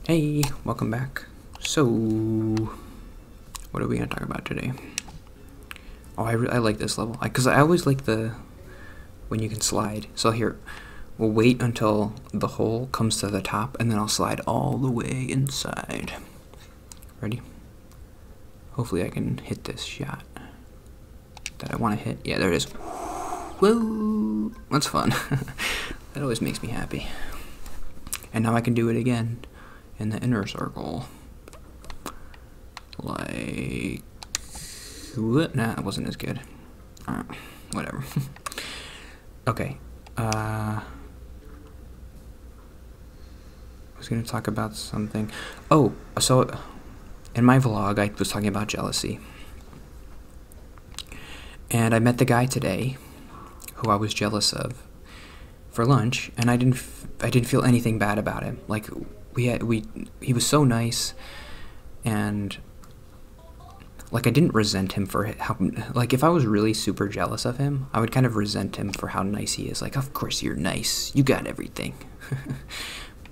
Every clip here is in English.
Hey, welcome back. So, what are we gonna talk about today? Oh, I like this level because I always like when you can slide. So here, we'll wait until the hole comes to the top, and then I'll slide all the way inside. Ready? Hopefully, I can hit this shot that I want to hit. Yeah, there it is. Whoa, that's fun. That always makes me happy. And now I can do it again in the inner circle. Like, what? Nah, that wasn't as good. Whatever. Okay. I was gonna talk about something. Oh, so in my vlog, I was talking about jealousy, and I met the guy today who I was jealous of for lunch, and I didn't feel anything bad about him. Like he was so nice, and like I didn't resent him for how, like if I was really super jealous of him, I would kind of resent him for how nice he is. Like, of course you're nice, you got everything.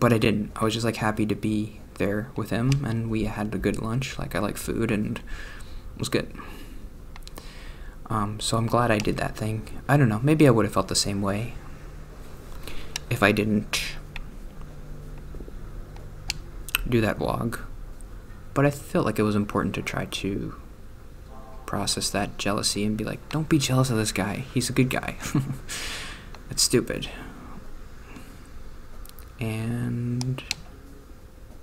But I didn't. I was just like happy to be there with him, and we had a good lunch. Like, I like food, and it was good. So I'm glad I did that thing. I don't know, maybe I would have felt the same way if I didn't do that vlog. But I felt like it was important to try to process that jealousy and be like, don't be jealous of this guy, he's a good guy. That's stupid. And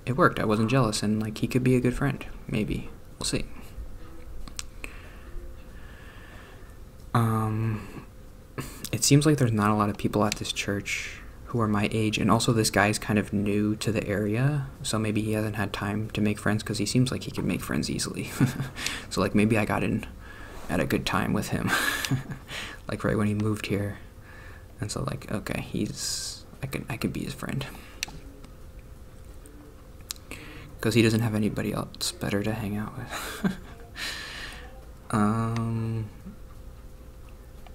it worked. I wasn't jealous, and like he could be a good friend, maybe. We'll see. It seems like there's not a lot of people at this church who are my age, and also this guy's kind of new to the area, so maybe he hasn't had time to make friends, because he seems like he could make friends easily. So like maybe I got in at a good time with him. Like right when he moved here, and so like, okay, I could be his friend, because he doesn't have anybody else better to hang out with.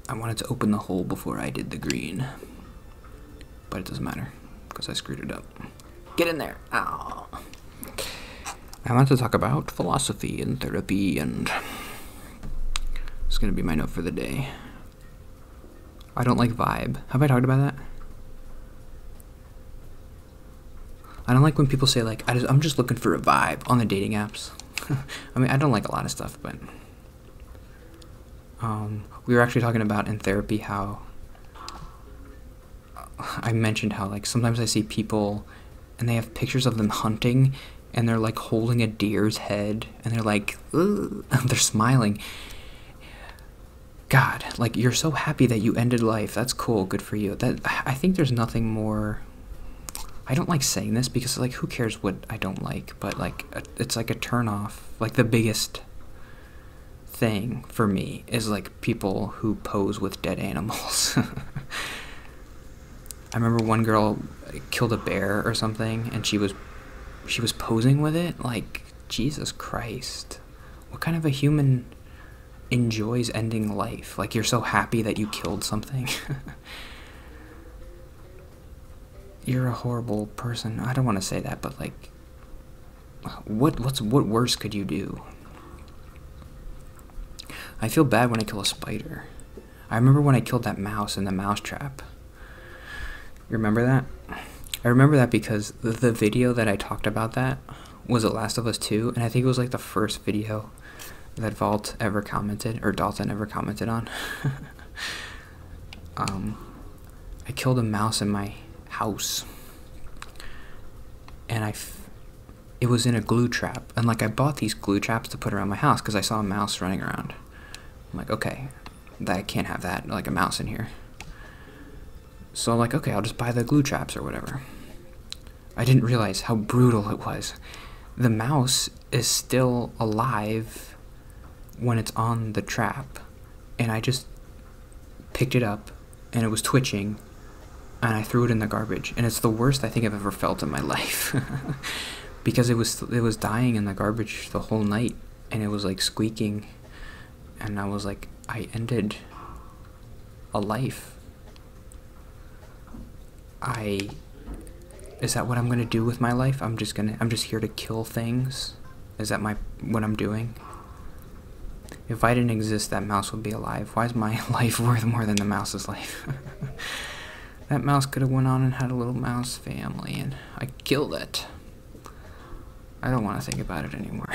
I wanted to open the hole before I did the green, but it doesn't matter because I screwed it up. Get in there. Ow. I want to talk about philosophy and therapy, and it's going to be my note for the day. I don't like vibe. Have I talked about that? I don't like when people say like, I'm just looking for a vibe on the dating apps. I mean, I don't like a lot of stuff, but we were actually talking about in therapy how I mentioned how like sometimes I see people and they have pictures of them hunting, and they're like holding a deer's head, and they're like, they're smiling. God, like, you're so happy that you ended life. That's cool. Good for you. I think there's nothing more. I don't like saying this because like who cares what I don't like, but like it's like a turn off. Like the biggest thing for me is like people who pose with dead animals. I remember one girl killed a bear or something, and she was posing with it. Like, Jesus Christ, what kind of a human enjoys ending life? Like, you're so happy that you killed something. You're a horrible person. I don't want to say that, but like, what worse could you do? I feel bad when I kill a spider. I remember when I killed that mouse in the mouse trap. You remember that? I remember that because the video that I talked about that was The Last of Us 2, and I think it was like the first video that Dalton ever commented on. I killed a mouse in my house, and it was in a glue trap, and like I bought these glue traps to put around my house because I saw a mouse running around. I'm like, okay, I can't have that, like a mouse in here. So I'm like, okay, I'll just buy the glue traps or whatever. I didn't realize how brutal it was. The mouse is still alive when it's on the trap, and I just picked it up, and it was twitching, and I threw it in the garbage, and it's the worst I think I've ever felt in my life. Because it was dying in the garbage the whole night, and it was like squeaking, and I was like, I ended a life. Is that what I'm gonna do with my life? I'm just here to kill things? Is that what I'm doing? If I didn't exist, that mouse would be alive. Why is my life worth more than the mouse's life? That mouse could have went on and had a little mouse family, and I killed it. I don't want to think about it anymore.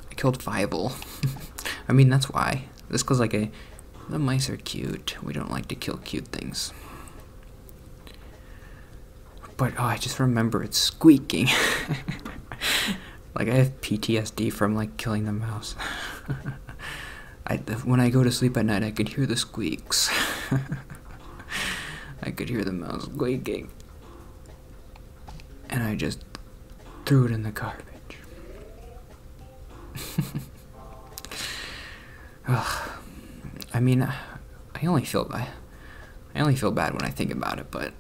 I killed Fible. I mean, that's why. This goes like the mice are cute. We don't like to kill cute things. But, oh, I just remember it squeaking. Like, I have PTSD from, like, killing the mouse. When I go to sleep at night, I could hear the squeaks. I could hear the mouse squeaking. And I just threw it in the garbage. I mean, I only feel bad when I think about it, but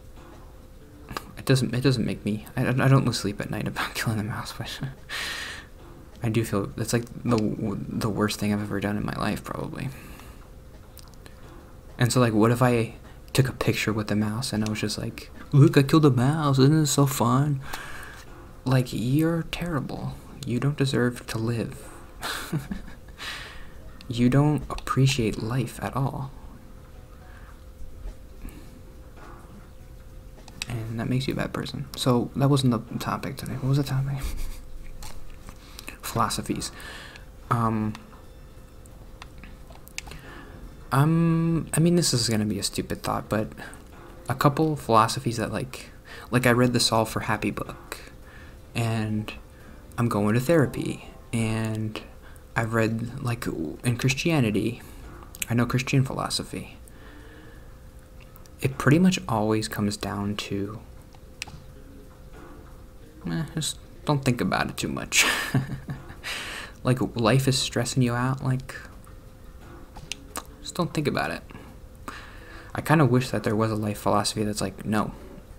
it doesn't make me. I don't lose sleep at night about killing the mouse, but I do feel that's like the worst thing I've ever done in my life, probably. And so, like, what if I took a picture with the mouse and I was just like, "Look, I killed a mouse! Isn't this so fun?" Like, you're terrible. You don't deserve to live. You don't appreciate life at all. And that makes you a bad person. So, that wasn't the topic today. What was the topic? Philosophies. I mean, this is gonna be a stupid thought, but a couple philosophies that, like I read the Solve for Happy book, and I'm going to therapy, and I've read, like, in Christianity, I know Christian philosophy. It pretty much always comes down to, just don't think about it too much. Like, life is stressing you out, like, just don't think about it. I kind of wish that there was a life philosophy that's like, no,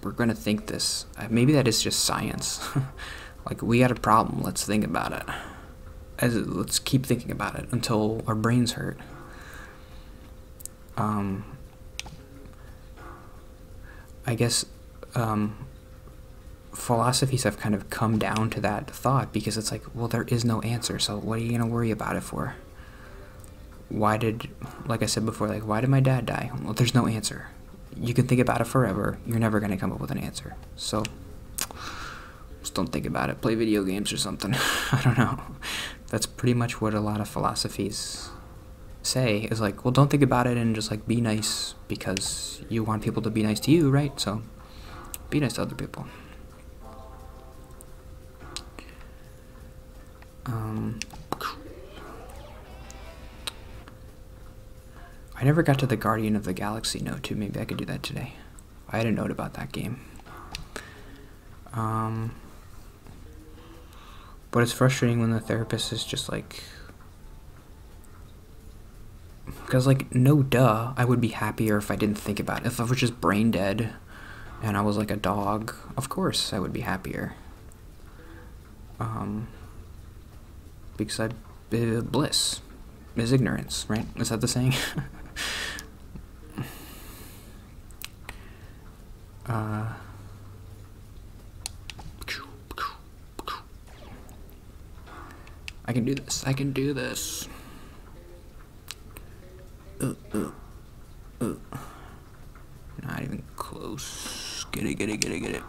we're going to think this. Maybe that is just science. Like, we got a problem, let's think about it. Let's keep thinking about it until our brains hurt. I guess philosophies have kind of come down to that thought because it's like, well, there is no answer, so what are you going to worry about it for? Like I said before, like, why did my dad die? Well, there's no answer. You can think about it forever. You're never going to come up with an answer. So, just don't think about it. Play video games or something. I don't know. That's pretty much what a lot of philosophies say, is like, well, don't think about it and just, like, be nice because you want people to be nice to you, right? So, be nice to other people. I never got to the Guardian of the Galaxy note, too. Maybe I could do that today. I had a note about that game. But it's frustrating when the therapist is just like, because, like, no duh, I would be happier if I didn't think about it. If I was just brain dead and I was like a dog, of course I would be happier. Because bliss is ignorance, right? Is that the saying? I can do this. I can do this. Not even close. Get it, get it, get it, get it.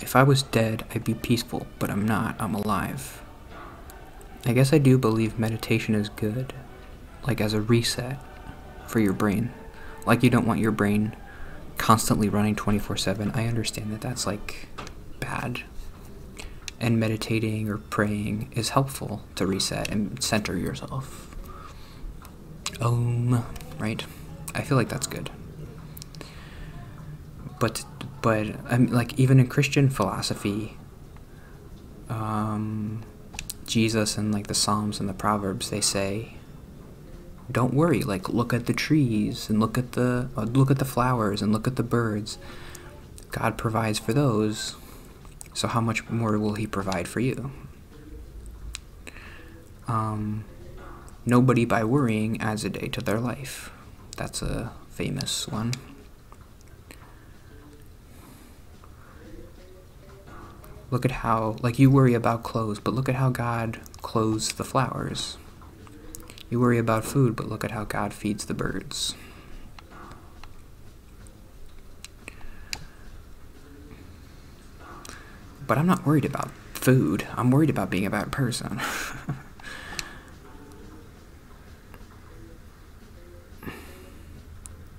If I was dead, I'd be peaceful, but I'm not. I'm alive. I guess I do believe meditation is good, like as a reset for your brain. Like, you don't want your brain constantly running 24/7. I understand that that's, like, bad. And meditating or praying is helpful to reset and center yourself. Right? I feel like that's good. But I mean, like, even in Christian philosophy, Jesus and, like, the Psalms and the Proverbs, they say, don't worry. Like, look at the trees and look at the flowers and look at the birds. God provides for those, so how much more will he provide for you? Nobody by worrying adds a day to their life. That's a famous one. Look at how, like, you worry about clothes, but look at how God clothes the flowers. You worry about food, but look at how God feeds the birds. But I'm not worried about food. I'm worried about being a bad person.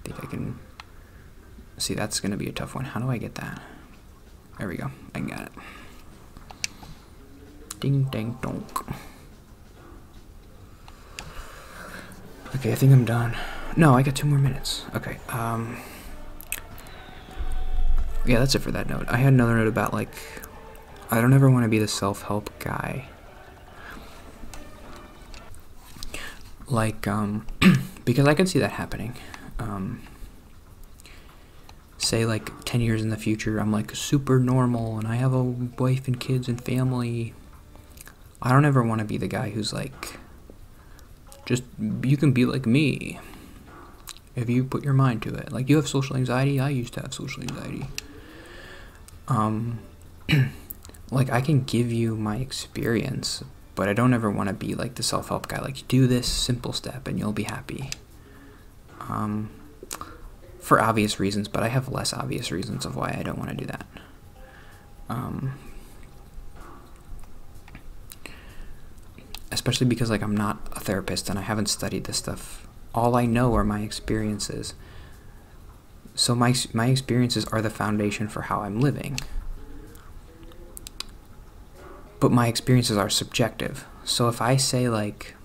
Think I can... See, that's going to be a tough one. How do I get that? There we go. I got it. Ding, dang, donk. Okay, I think I'm done. No, I got 2 more minutes. Okay, yeah, that's it for that note. I had another note about, like, I don't ever want to be the self-help guy. Like, because I can see that happening. Say, like, 10 years in the future, I'm, like, super normal, and I have a wife and kids and family. I don't ever want to be the guy who's, like, just, you can be like me if you put your mind to it. Like, you have social anxiety. I used to have social anxiety. Like, I can give you my experience, but I don't ever want to be like the self-help guy. Like, do this simple step and you'll be happy. For obvious reasons, but I have less obvious reasons of why I don't want to do that. Especially because, like, I'm not a therapist and I haven't studied this stuff. All I know are my experiences. So my experiences are the foundation for how I'm living. But my experiences are subjective. So if I say, like,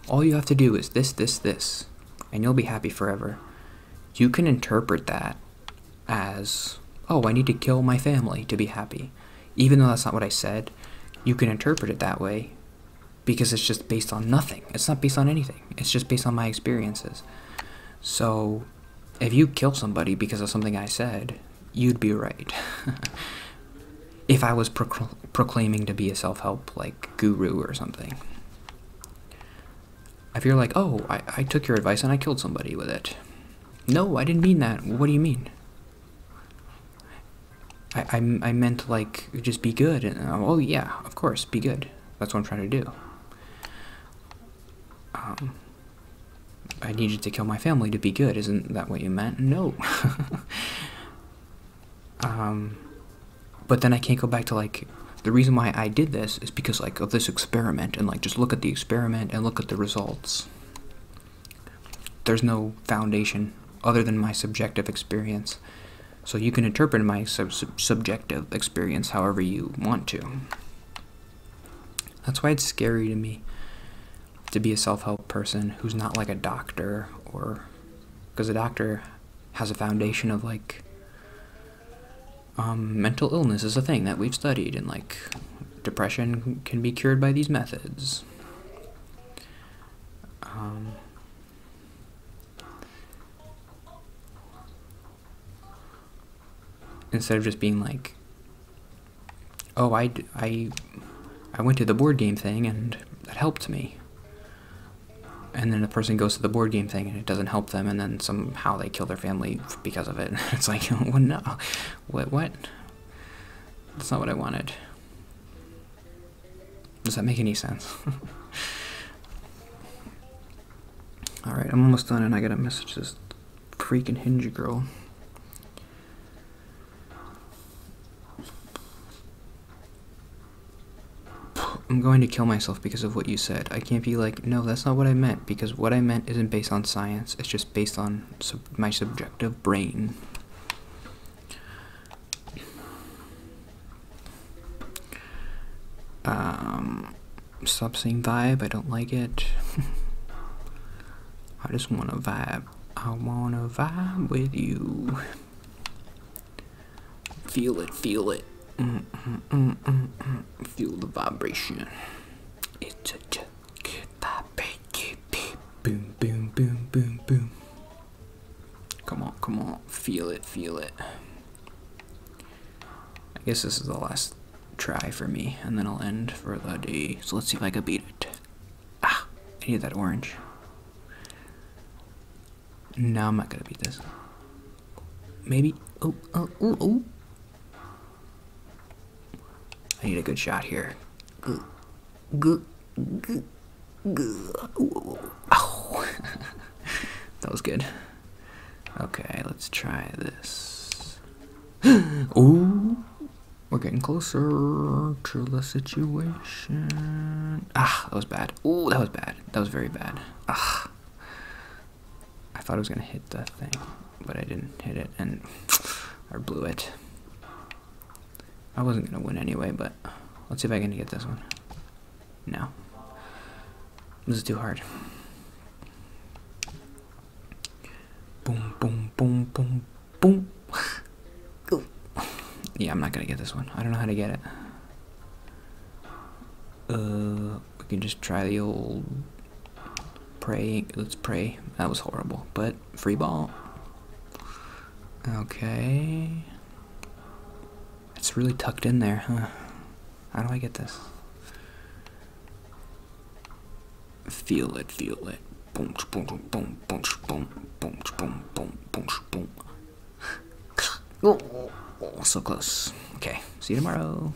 all you have to do is this, this, this, and you'll be happy forever, you can interpret that as, oh, I need to kill my family to be happy. Even though that's not what I said, you can interpret it that way because it's just based on nothing. It's not based on anything. It's just based on my experiences. So if you kill somebody because of something I said, you'd be right. If I was proclaiming to be a self-help, like, guru or something. If you're like, oh, I took your advice and I killed somebody with it. No, I didn't mean that. What do you mean? I meant, like, just be good. And, oh, yeah, of course, be good. That's what I'm trying to do. I needed to kill my family to be good. Isn't that what you meant? No. But then I can't go back to, like, the reason why I did this is because, like, of this experiment, and, like, just look at the experiment and look at the results. There's no foundation other than my subjective experience. So you can interpret my subjective experience however you want to. That's why it's scary to me to be a self-help person who's not, like, a doctor, or because a doctor has a foundation of, like, mental illness is a thing that we've studied, and, like, depression can be cured by these methods. Instead of just being like, oh, I went to the board game thing and that helped me. And then the person goes to the board game thing and it doesn't help them, and then somehow they kill their family because of it. It's like, well, no. What? That's not what I wanted. Does that make any sense? Alright, I'm almost done and I gotta message this freaking Hinge girl. I'm going to kill myself because of what you said. I can't be like, no, that's not what I meant, because what I meant isn't based on science. It's just based on my subjective brain. Stop saying vibe. I don't like it. I just want to vibe. I want to vibe with you. Feel it, feel it. Feel the vibration. It's a good vibration. Boom. Feel it, feel it. I guess this is the last try for me, and then I'll end for the day. So let's see if I can beat it. Ah, I need that orange. No, I'm not gonna beat this. Maybe. Oh, oh, oh, oh. I need a good shot here. Good, good, good, good. Oh, that was good. Okay, let's try this. Ooh, we're getting closer to the situation. Ah, that was bad. Ooh, that was bad. That was very bad. Ah, I thought I was gonna hit the thing, but I didn't hit it, and I blew it. I wasn't gonna win anyway, but let's see if I can get this one. No, this is too hard. Boom, boom, boom, boom, boom. Yeah, I'm not gonna get this one. I don't know how to get it. We can just try the old pray. Let's pray. That was horrible, but free ball. Okay. It's really tucked in there, huh? How do I get this? Feel it, feel it. Boom, boom, boom, boom, boom, boom, boom, boom, boom, boom, boom. Oh, so close. Okay, see you tomorrow.